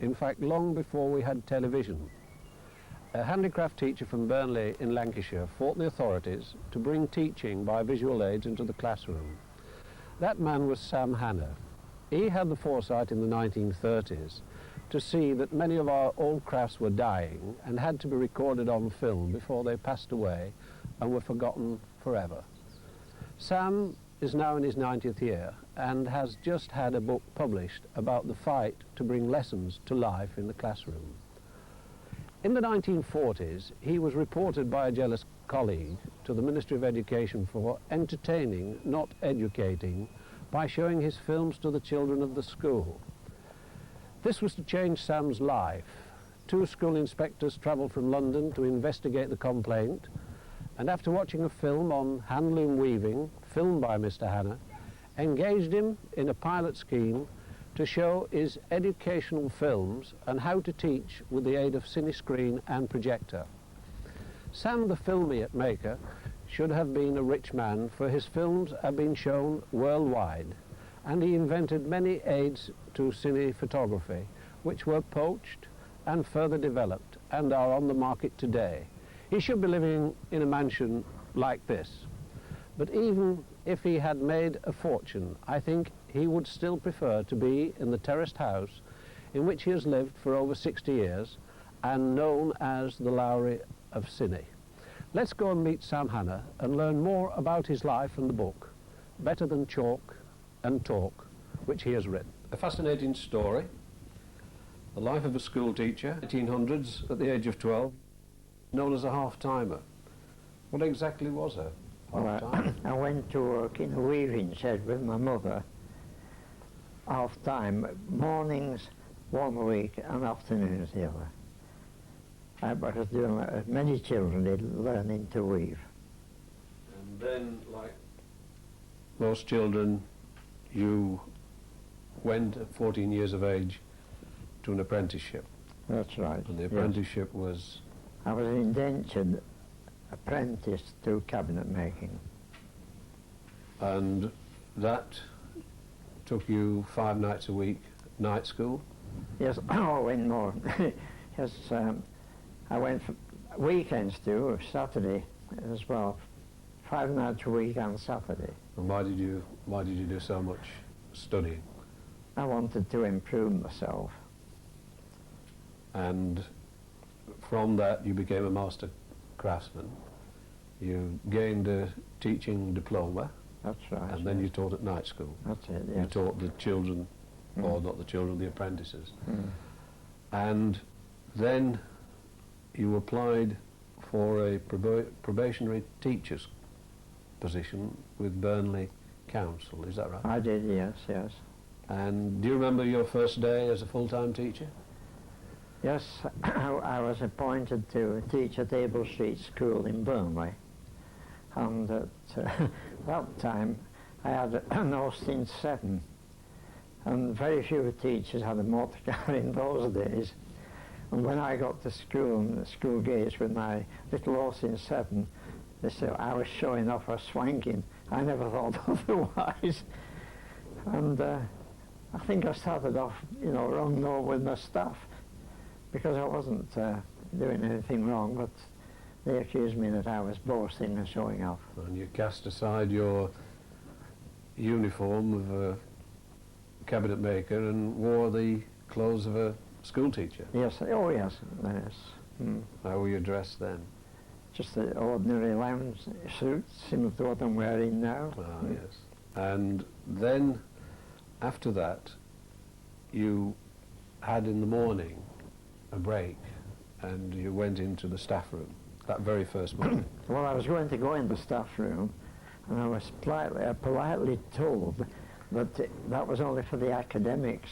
in fact long before we had television. A handicraft teacher from Burnley in Lancashire fought the authorities to bring teaching by visual aids into the classroom. That man was Sam Hanna. He had the foresight in the 1930s to see that many of our old crafts were dying and had to be recorded on film before they passed away and were forgotten forever. Sam is now in his 90th year and has just had a book published about the fight to bring lessons to life in the classroom. In the 1940s, he was reported by a jealous colleague to the Ministry of Education for entertaining, not educating, by showing his films to the children of the school. This was to change Sam's life. 2 school inspectors travelled from London to investigate the complaint, and after watching a film on handloom weaving, filmed by Mr. Hanna, engaged him in a pilot scheme to show his educational films and how to teach with the aid of cine-screen and projector. Sam the filmiette maker should have been a rich man, for his films have been shown worldwide, and he invented many aids to cine photography, which were poached and further developed and are on the market today. He should be living in a mansion like this. But even if he had made a fortune, I think he would still prefer to be in the terraced house in which he has lived for over 60 years and known as the Lowry of Cine. Let's go and meet Sam Hanna and learn more about his life and the book, Better Than Chalk and Talk, which he has written. A fascinating story, the life of a school teacher, 1800s, at the age of 12, known as a half-timer. What exactly was a half-timer? I went to work in a weaving shed with my mother, half-time, mornings 1 week and afternoons the other. I was doing, many children did learning to weave. And then, like most children, you went at 14 years of age to an apprenticeship. That's right. And the apprenticeship was? I was an indentured apprentice to cabinet making. And that took you 5 nights a week, night school? Yes, I went more. Yes, I went for weekends too, Saturday as well. 5 nights a week on Saturday. And why did you do so much studying? I wanted to improve myself. And from that you became a master craftsman. You gained a teaching diploma. That's right. And then you taught at night school. That's it, yes. You taught the children, or not the children, the apprentices. And then you applied for a probationary teacher's position with Burnley Council, is that right? I did, yes, yes. And do you remember your first day as a full-time teacher? Yes, I was appointed to teach at Abel Street School in Burnley. And at that time I had an Austin 7, and very few teachers had a motor car in those days. And when I got to school, and the school gates with my little Austin 7, they said I was showing off or swanking. I never thought otherwise. And I think I started off, you know, wrong note with my staff, because I wasn't doing anything wrong, but they accused me that I was boasting and showing off. And you cast aside your uniform of a cabinet maker and wore the clothes of a school teacher? Yes, oh yes, yes. How were you dressed then? Just the ordinary lounge suit, similar to what I'm wearing now. Ah, yes. And then, after that, you had in the morning a break and you went into the staff room, that very first morning. Well, I was going to go in the staff room, and I was politely told that that was only for the academics.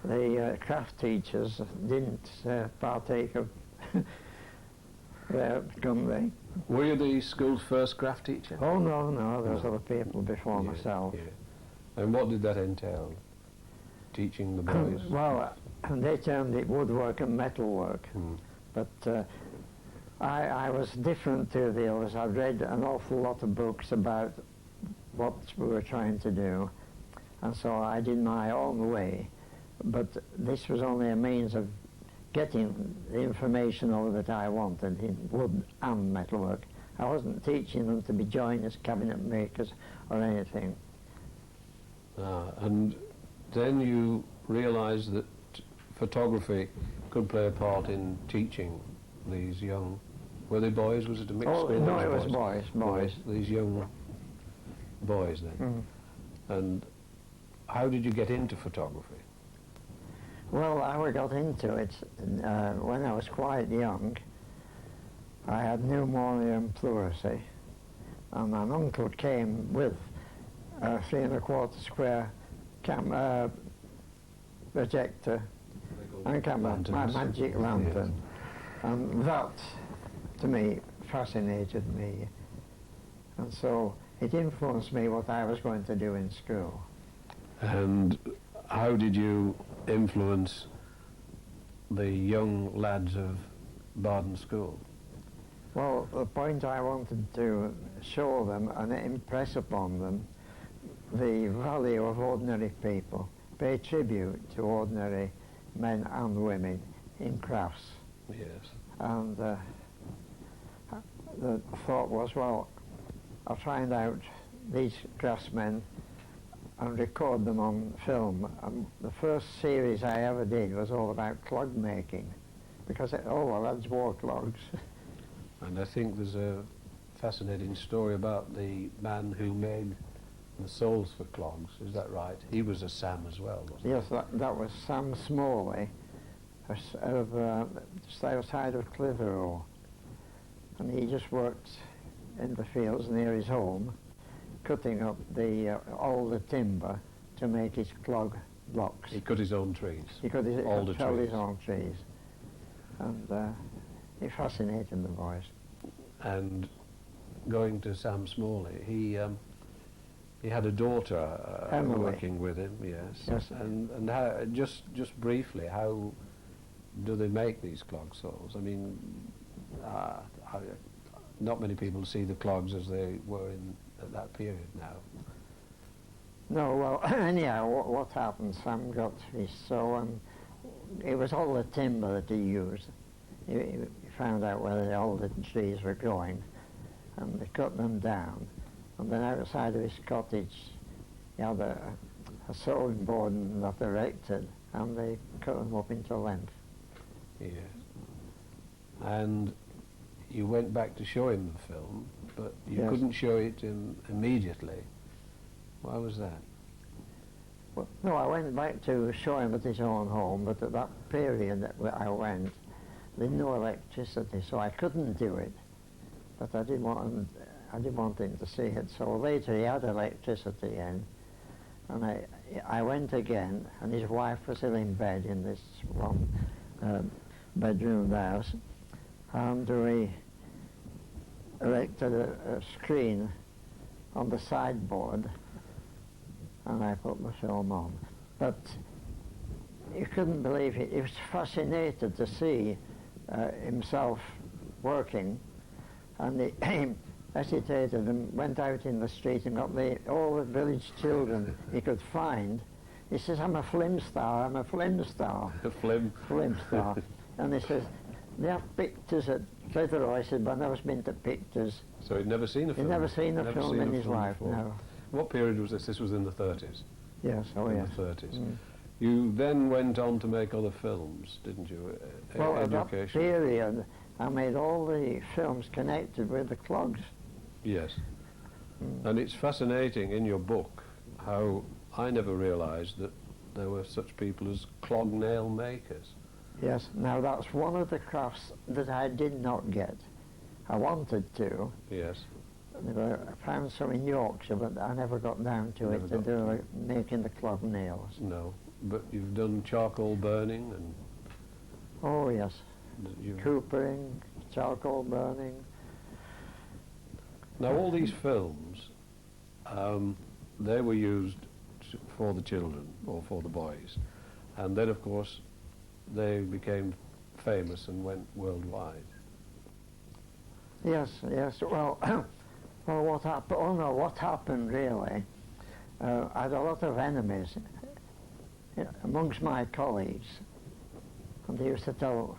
The craft teachers didn't partake of their company. Were you the school's first craft teacher? Oh, no, there was other people before myself. Yeah. And what did that entail, teaching the boys? Well, they termed it woodwork and metalwork, but I was different to the others. I'd read an awful lot of books about what we were trying to do, and so I did my own way. but this was only a means of getting the information over that I wanted in wood and metalwork. I wasn't teaching them to be joiners, cabinet makers, or anything. And then you realised that photography could play a part in teaching these young, were they boys? Was it a mixed school? No, it was boys. These young boys then. And how did you get into photography? Well, I got into it when I was quite young. I had pneumonia and pleurisy, and an uncle came with a 3 1/4 square projector and camera, my magic lantern. Yes. And that, to me, fascinated me. And so it influenced me what I was going to do in school. And how did you influence the young lads of Baden School? Well, the point I wanted to show them and impress upon them the value of ordinary people, pay tribute to ordinary men and women in crafts. Yes. And the thought was, well, I'll find out these craftsmen and record them on film. And the first series I ever did was all about clog making, because all the lads wore clogs. And I think there's a fascinating story about the man who made the soles for clogs, is that right? He was a Sam as well, wasn't he? Yes, that was Sam Smalley, just outside of Clitheroe. And he just worked in the fields near his home, cutting up all the timber to make his clog blocks. He cut his own trees. He cut his, all the felled trees. his own trees. And he fascinated the boys. And going to Sam Smalley, he had a daughter Emily. working with him, yes. Yes. And how, just briefly, how do they make these clog soles? I mean, not many people see the clogs as they were at that period now. No, well, anyhow, what happened, Sam got his sew, and it was all the timber that he used. He found out where all the trees were growing, and they cut them down. And then outside of his cottage, he had a sewing board that erected, and they cut them up into length. Yes. And you went back to show him the film, but you Yes. couldn't show it immediately. Why was that? Well, no, I went back to show him at his own home, but at that period that I went, there was no electricity, so I couldn't do it. But I didn't want him to see it. So later he had electricity in, and I went again, and his wife was still in bed in this one bedroom of the house, and we erected a screen on the sideboard, and I put the film on. But you couldn't believe it. He was fascinated to see himself working, and he hesitated and went out in the street and got all the village children he could find. He says, I'm a flim star, I'm a flim star. A flim? Flim star. And he says, they have pictures at Clitheroe. I said, but I've never been to pictures. So he'd never seen a film? He'd never seen a film in his life, before. no. What period was this? This was in the 30s? Yes, oh in yes. the 30s. Mm. You then went on to make other films, didn't you? Well, at that Education. period, I made all the films connected with the clogs. Yes. Mm. And it's fascinating in your book how I never realised that there were such people as clog nail makers. Yes, now that's one of the crafts that I did not get. I wanted to. Yes. I found some in Yorkshire, but I never got down to Never it, to got do to like making the clog nails. No. But you've done charcoal burning and Oh yes, you've... coopering, charcoal burning. Now all these films, they were used for the children or for the boys, and then of course they became famous and went worldwide. Yes, yes. Well, well, what happened? Oh no, what happened really? I had a lot of enemies amongst my colleagues, and they used to tell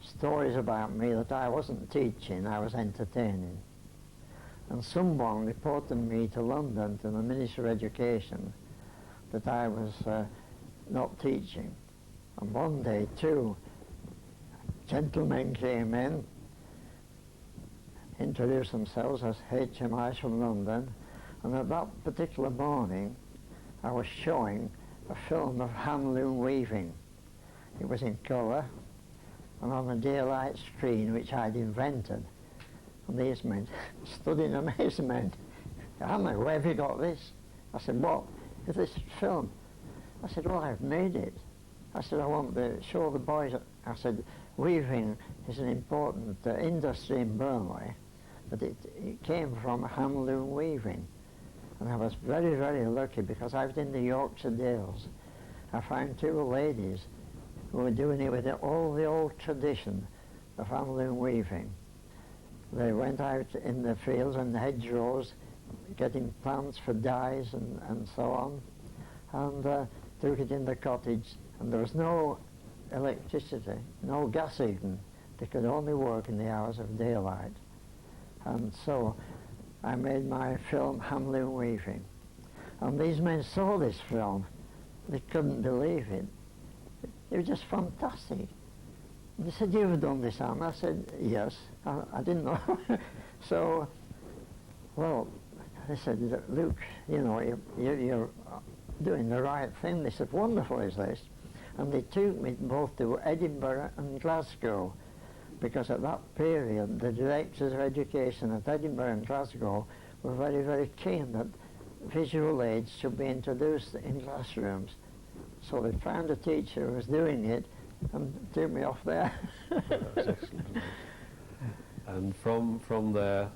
stories about me that I wasn't teaching, I was entertaining. And someone reported me to London, to the Minister of Education, that I was not teaching. And one day, two gentlemen came in, introduced themselves as HMIs from London, and at that particular morning I was showing a film of handloom weaving. It was in colour and on a daylight screen which I'd invented. And these men stood in amazement. "Hanna, where have you got this?" I said, "What? Is this film?" I said, "Well, I've made it." I said, "I want to show the boys." I said, "Weaving is an important industry in Burnley, but it came from handloom weaving." And I was very, very lucky, because I was in the Yorkshire Dales. I found two ladies who were doing it with all the old tradition of handloom weaving. They went out in the fields and the hedgerows getting plants for dyes and so on, and took it in the cottage, and there was no electricity, no gas even. They could only work in the hours of daylight. And so I made my film Handloom Weaving. And these men saw this film. They couldn't believe it. It was just fantastic. They said, "You've done this, Anne?" I said, "Yes." I didn't know. So, well, they said, "Look, you know, you're doing the right thing." They said, "Wonderful is this." And they took me both to Edinburgh and Glasgow, because at that period the directors of education at Edinburgh and Glasgow were very, very keen that visual aids should be introduced in classrooms. So they found a teacher who was doing it and took me off there. That's excellent. And from there,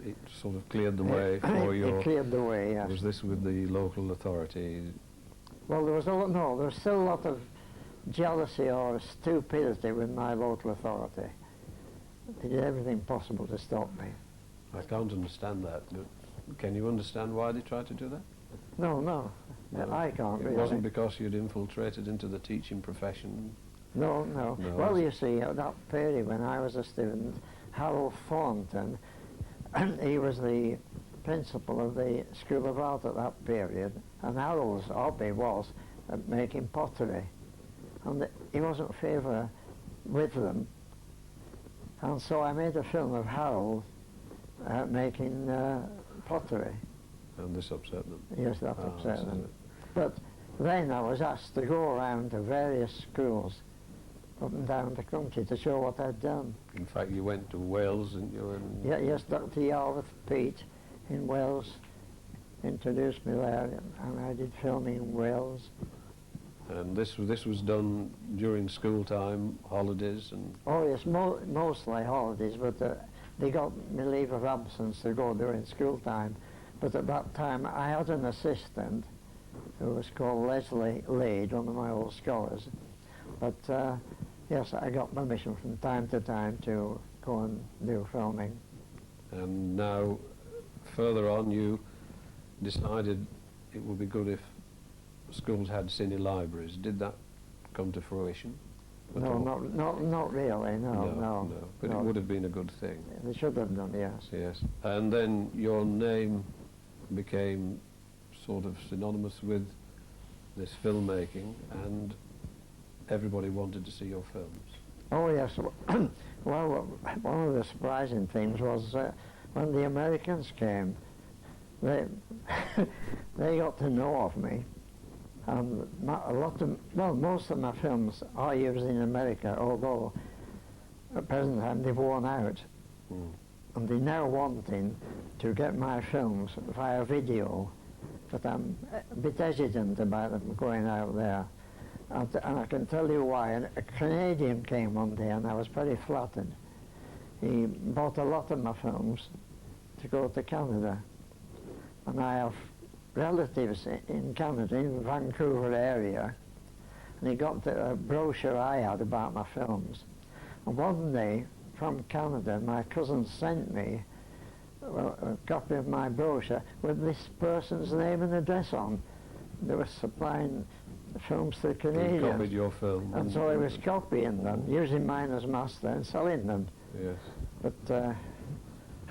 it sort of cleared the way for your... It cleared the way, yes. Was this with the local authority? Well, there was still a lot of jealousy or stupidity with my local authority. They did everything possible to stop me. I can't understand that, but can you understand why they tried to do that? No, I can't really. It wasn't because you'd infiltrated into the teaching profession? No. Well, you see, at that period when I was a student, Harold Thornton, he was the principal of the School of Art at that period, and Harold's hobby was making pottery. And he wasn't favour with them. And so I made a film of Harold making pottery. And this upset them? Yes, that upset them. But then I was asked to go around to various schools up and down the country to show what I'd done. In fact, you went to Wales, didn't you? And Yes, Dr. Yarworth Pete in Wales introduced me there, and I did filming in Wales. And this was done during school time, holidays, and... Oh yes, mostly holidays, but they got me leave of absence to go during school time. But at that time I had an assistant who was called Leslie Lead, one of my old scholars. But yes, I got permission from time to time to go and do filming. And now, further on, you decided it would be good if schools had cine libraries. Did that come to fruition? No, not really, no. But it would have been a good thing. They should have done, yes. Yes. And then your name became sort of synonymous with this filmmaking, and everybody wanted to see your films. Oh yes. Well, one of the surprising things was when the Americans came, they got to know of me. Most of my films are used in America, although at present time they've worn out. And they're now wanting to get my films via video, but I'm a bit hesitant about them going out there. And I can tell you why. A Canadian came one day and I was very flattered. He bought a lot of my films to go to Canada. And I have relatives in Canada, in the Vancouver area, and he got a brochure I had about my films. And one day, from Canada, my cousin sent me a copy of my brochure with this person's name and address on. They were supplying films to the He Canadians. copied your film. And so I was copying them, using mine as master and selling them. Yes. But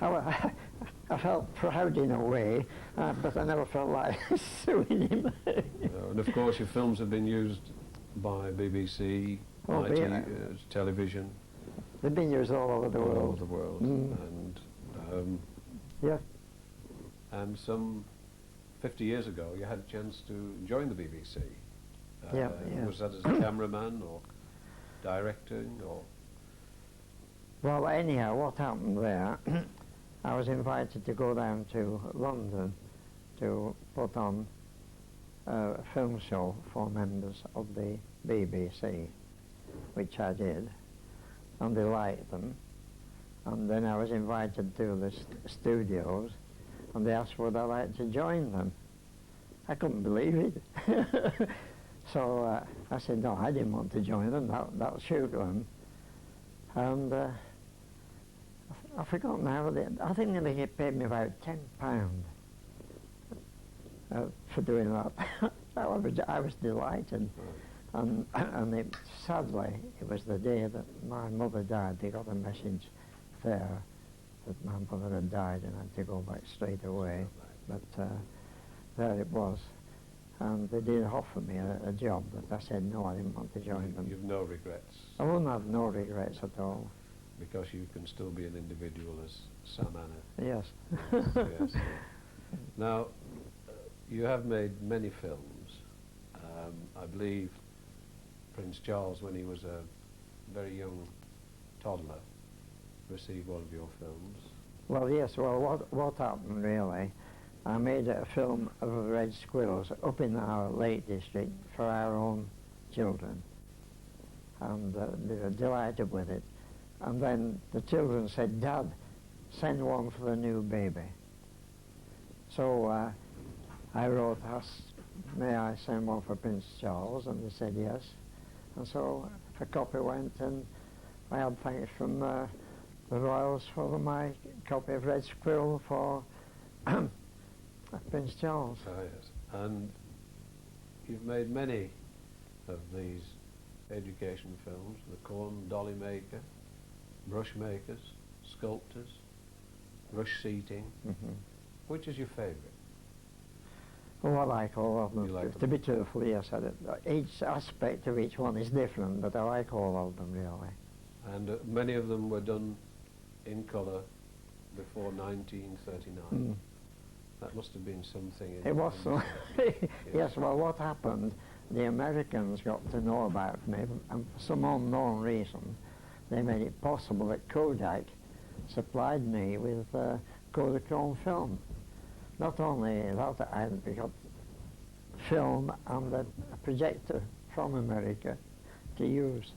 I felt proud in a way, but I never felt like suing him. And of course your films have been used by BBC, Oh, television. They've been used all over the world. All over the world. And, yeah. and some 50 years ago you had a chance to join the BBC. Yeah. Was that as a cameraman or directing or? Well, anyhow, what happened there, I was invited to go down to London to put on a film show for members of the BBC, which I did, and they liked them. And then I was invited to the studios, and they asked would I like to join them. I couldn't believe it. So I said no, I didn't want to join them, that'll shoot them. And I forgot now, I think they paid me about £10 for doing that. I was delighted. And sadly, it was the day that my mother died. They got a message there that my mother had died and I had to go back straight away. But there it was. And they did offer me a job, but I said no, I didn't want to join them. You've no regrets? I wouldn't have no regrets at all. Because you can still be an individual as Sam Hanna. Yes. Yes. Now, you have made many films. I believe Prince Charles, when he was a very young toddler, received one of your films. Well, yes, well, what happened really, I made a film of red squirrels up in our Lake District for our own children. And they were delighted with it. And then the children said, Dad, send one for the new baby. So I wrote, may I send one for Prince Charles? And they said yes. And so a copy went, and I had thanks from the Royals for my copy of Red Squirrel for Prince Charles. Ah, yes. And you've made many of these education films, The Corn Dolly Maker, Brush Makers, Sculptors, Rush Seating. Mm-hmm. Which is your favourite? Well, I like all of them. You like To them? be truthful, yes. Each aspect of each one is different, but I like all of them, really. And many of them were done in colour before 1939. Mm. That must have been something. It was so. Yes, well, what happened, the Americans got to know about me, and for some unknown reason, they made it possible that Kodak supplied me with Kodachrome film. Not only that, I got film and a projector from America to use.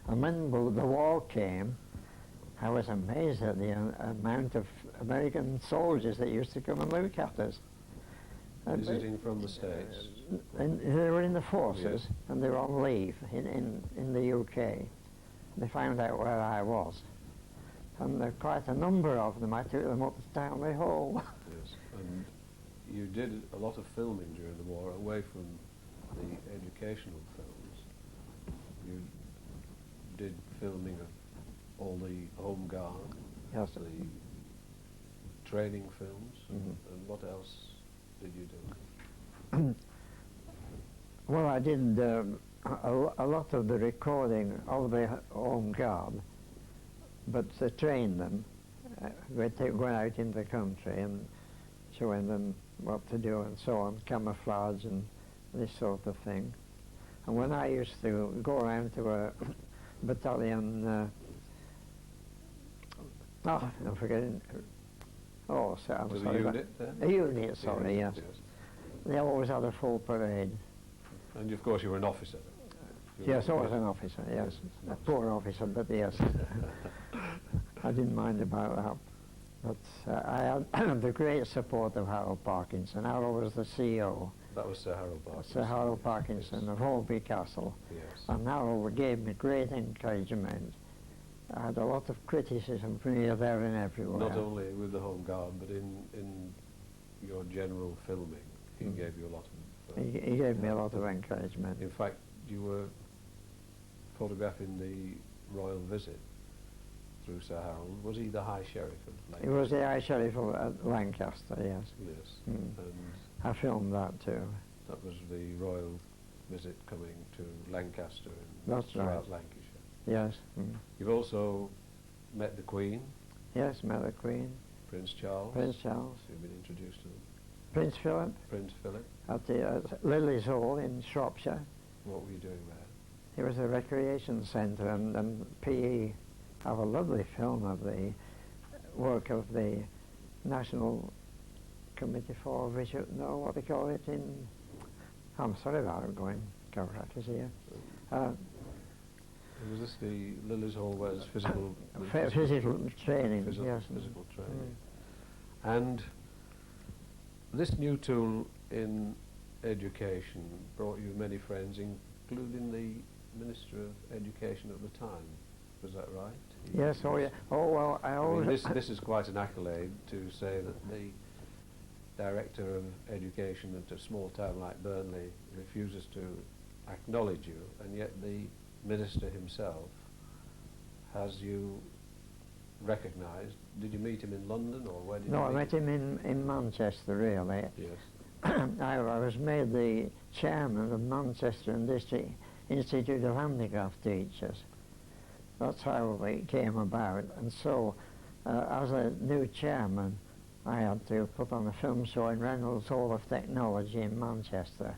And when the war came, I was amazed at the amount of American soldiers that used to come and look at us. Visiting from the States? And they were in the forces, Yes. and they were on leave in the UK. They found out where I was. And there were quite a number of them. I took them up to Townley Hall. Yes. And you did a lot of filming during the war away from the educational films. You did filming of all the Home Guard, Yes. the training films, Mhm. and what else did you do? Well, I did a lot of the recording of the Home Guard, but to train them, going out in the country and showing them what to do and so on, camouflage and this sort of thing. And when I used to go around to a battalion, I'm forgetting, I'm To sorry. the unit then? A unit, sorry, yes. Yes. They always had a full parade. And of course you were an officer. Yes, I was an officer, yes. A poor officer, but yes. I didn't mind about that. But I had the great support of Harold Parkinson. Harold was the CEO. That was Sir Harold Parkinson. Sir Harold Parkinson Yes. of Holby Castle. Yes. And Harold gave me great encouragement. I had a lot of criticism from here, there and everywhere. Not only with the Home Guard, but in your general filming, he gave you a lot of He gave me a lot of encouragement. In fact, you were photographing the royal visit through Sir Harold. Was he the High Sheriff of Lancaster? He was the High Sheriff of Lancaster, yes. Yes. Mm. And I filmed that too. that was the royal visit coming to Lancaster and That's throughout right. Lancashire. Yes. Mm. You've also met the Queen, Yes, met the Queen, Prince Charles. Prince Charles, You've been introduced to them. Prince Philip Prince Philip. at the Lily's Hall in Shropshire. What were you doing there? It was a recreation centre, and PE have a lovely film of the work of the National Committee for Visual, no, what they call it in, I'm sorry about it going, Coverack is here. Was this the Lily's Hall where there's physical Physical training, physical, yes. physical training? And this new tool in education brought you many friends, including the Minister of Education at the time. Was that right? Yes, oh yeah. Oh well, I I always... mean, this is quite an accolade to say that the Director of Education at a small town like Burnley refuses to acknowledge you, and yet the Minister himself has you recognised. Did you meet him in London, or where did No, you I meet met him in Manchester, really. Yes. I was made the chairman of Manchester and District Institute of Handicraft Teachers. That's how it came about. And so, as a new chairman, I had to put on a film show in Reynolds Hall of Technology in Manchester.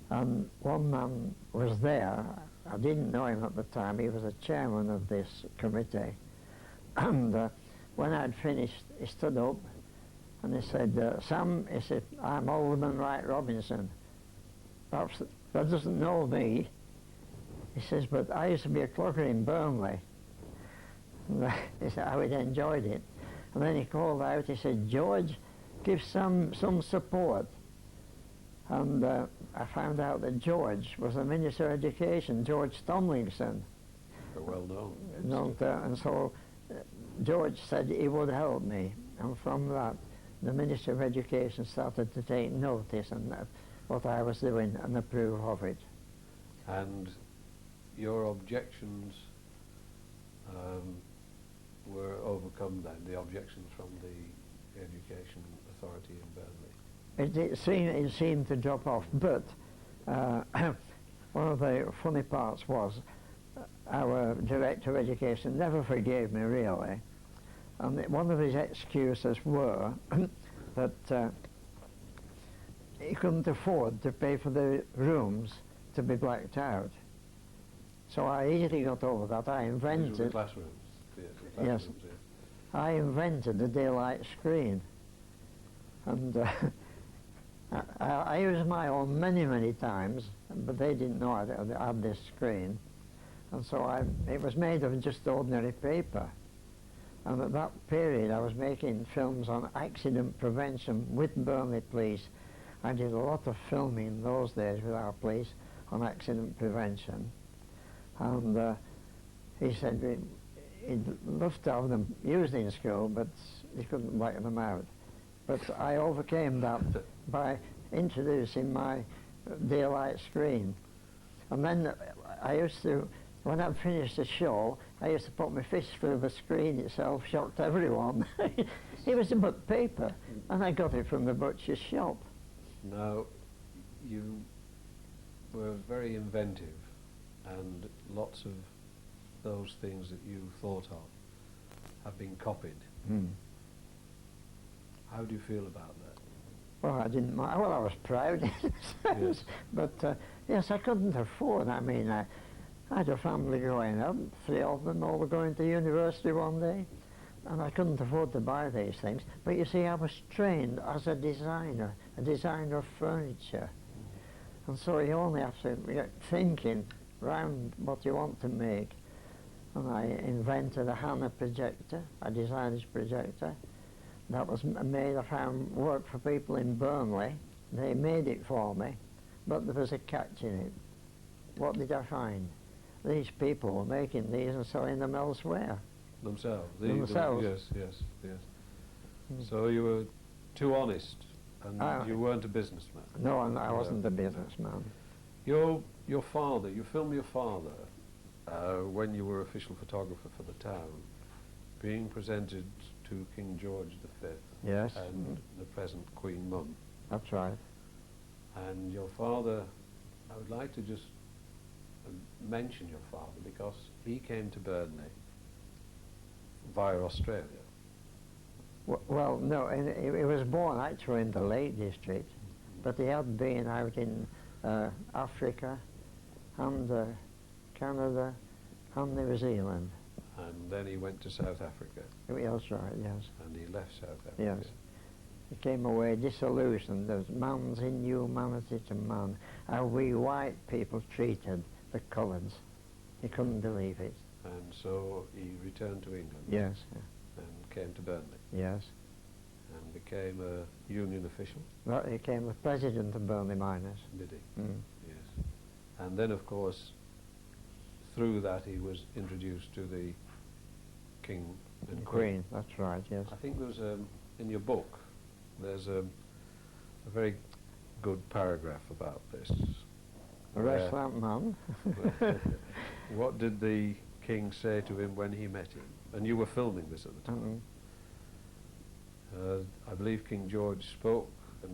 And one man was there. I didn't know him at the time. He was the chairman of this committee. And when I'd finished, he stood up and he said, Sam, he said, I'm Alderman Wright Robinson. That doesn't know me. He says, but I used to be a clocker in Burnley. And he said, how he'd enjoyed it. And then he called out, he said, George, give some support. And I found out that George was the Minister of Education, George Tomlinson. Well known. And so George said he would help me. And from that, the Minister of Education started to take notice and what I was doing and approve of it. And your objections were overcome then, the objections from the Education Authority in Burnley? It seemed to drop off, but one of the funny parts was our Director of Education never forgave me, really. And one of his excuses were that he couldn't afford to pay for the rooms to be blacked out. So I easily got over that. I invented... These were the classrooms? The Yes. classrooms, yeah. I invented the daylight screen. And I used my own many times, but they didn't know I had this screen. And so it was made of just ordinary paper. And at that period I was making films on accident prevention with Burnley Police. I did a lot of filming in those days with our police on accident prevention. And he said he'd love to have them used in school, but he couldn't black them out. But I overcame that by introducing my daylight screen. And then I used to, when I'd finished the show, I used to put my fist through the screen itself, shocked everyone. It was but paper, and I got it from the butcher's shop. Now, you were very inventive, and lots of those things that you thought of have been copied. How do you feel about that? Well, I didn't mind. Well, I was proud in a sense. Yes. But yes, I couldn't afford. I mean, I had a family growing up, 3 of them all were going to university one day, and I couldn't afford to buy these things. But you see, I was trained as a designer of furniture. And so you only have to get thinking round what you want to make. And I invented a Hanna projector. I designed this projector. That was made, I found work for people in Burnley. They made it for me, but there was a catch in it. What did I find? These people were making these and selling them elsewhere. Themselves? Themselves. Yes. So you were too honest And you weren't a businessman? No, I wasn't a businessman. Your father, you filmed your father when you were official photographer for the town, being presented to King George V. Yes. And the present Queen Mum. That's right. And your father, I would like to just mention your father because he came to Burnley via Australia. Well, no, he was born actually in the Lake District, but he had been out in Africa and Canada and New Zealand. And then he went to South Africa. That's right, yes. And he left South Africa. Yes. He came away disillusioned. There's man's inhumanity to man. How we white people treated the coloureds. He couldn't believe it. And so he returned to England. Yes. And came to Burnley. Yes. And became a union official. Well, he became the president of Burnley Miners. Did he? Mm. Yes. And then, of course, through that he was introduced to the King and Queen. That's right, yes. I think there's in your book, there's a very good paragraph about this. Arrest that man. What did the king say to him when he met him? And you were filming this at the time. I believe King George spoke, and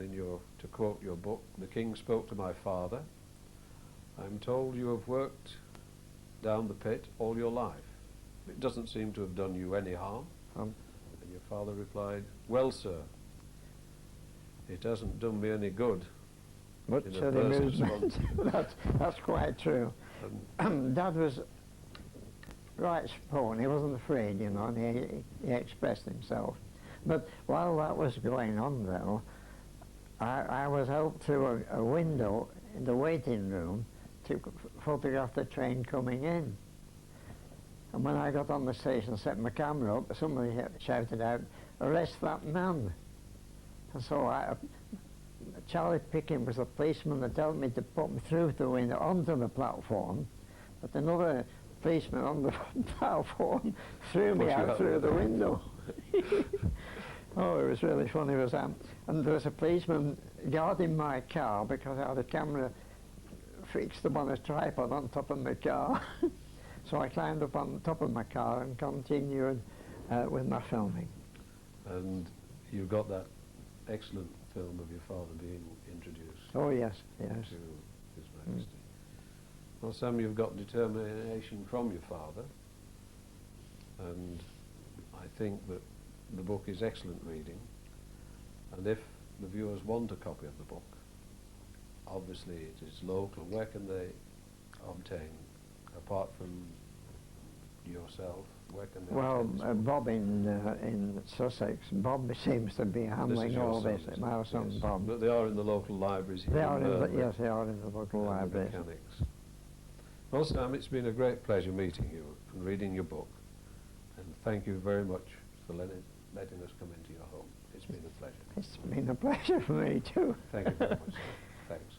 to quote your book, the king spoke to my father, I'm told you have worked down the pit all your life. It doesn't seem to have done you any harm. And your father replied, well, sir, it hasn't done me any good. Much of the amusement. That's quite true. Dad was right spoken. He wasn't afraid, you know, and he expressed himself. But while that was going on, though, I was out through a window in the waiting room to photograph the train coming in. And when I got on the station and set my camera up, somebody shouted out, arrest that man. And so Charlie Picking was the policeman that told me to put me through the window onto the platform, but another policeman on the platform threw me out through the window. Oh, it was really funny. And there was a policeman guarding my car because I had a camera fixed up on a tripod on top of my car. So I climbed up on top of my car and continued with my filming. And you got that excellent film of your father being introduced. Oh yes, yes. To His Majesty. Well, Sam, you've got determination from your father, and I think that the book is excellent reading. And if the viewers want a copy of the book, obviously it is local. Where can they obtain, apart from yourself? Where can they obtain Bob in Sussex. Bob seems to be handling all this. My son, yes. Bob. But they are in the local libraries here. Yes, they are in the local libraries. Mechanics. Well, Sam, it's been a great pleasure meeting you and reading your book. And thank you very much for letting us come into your home. It's been a pleasure. It's been a pleasure for me too. Thank you very much, sir. Thanks.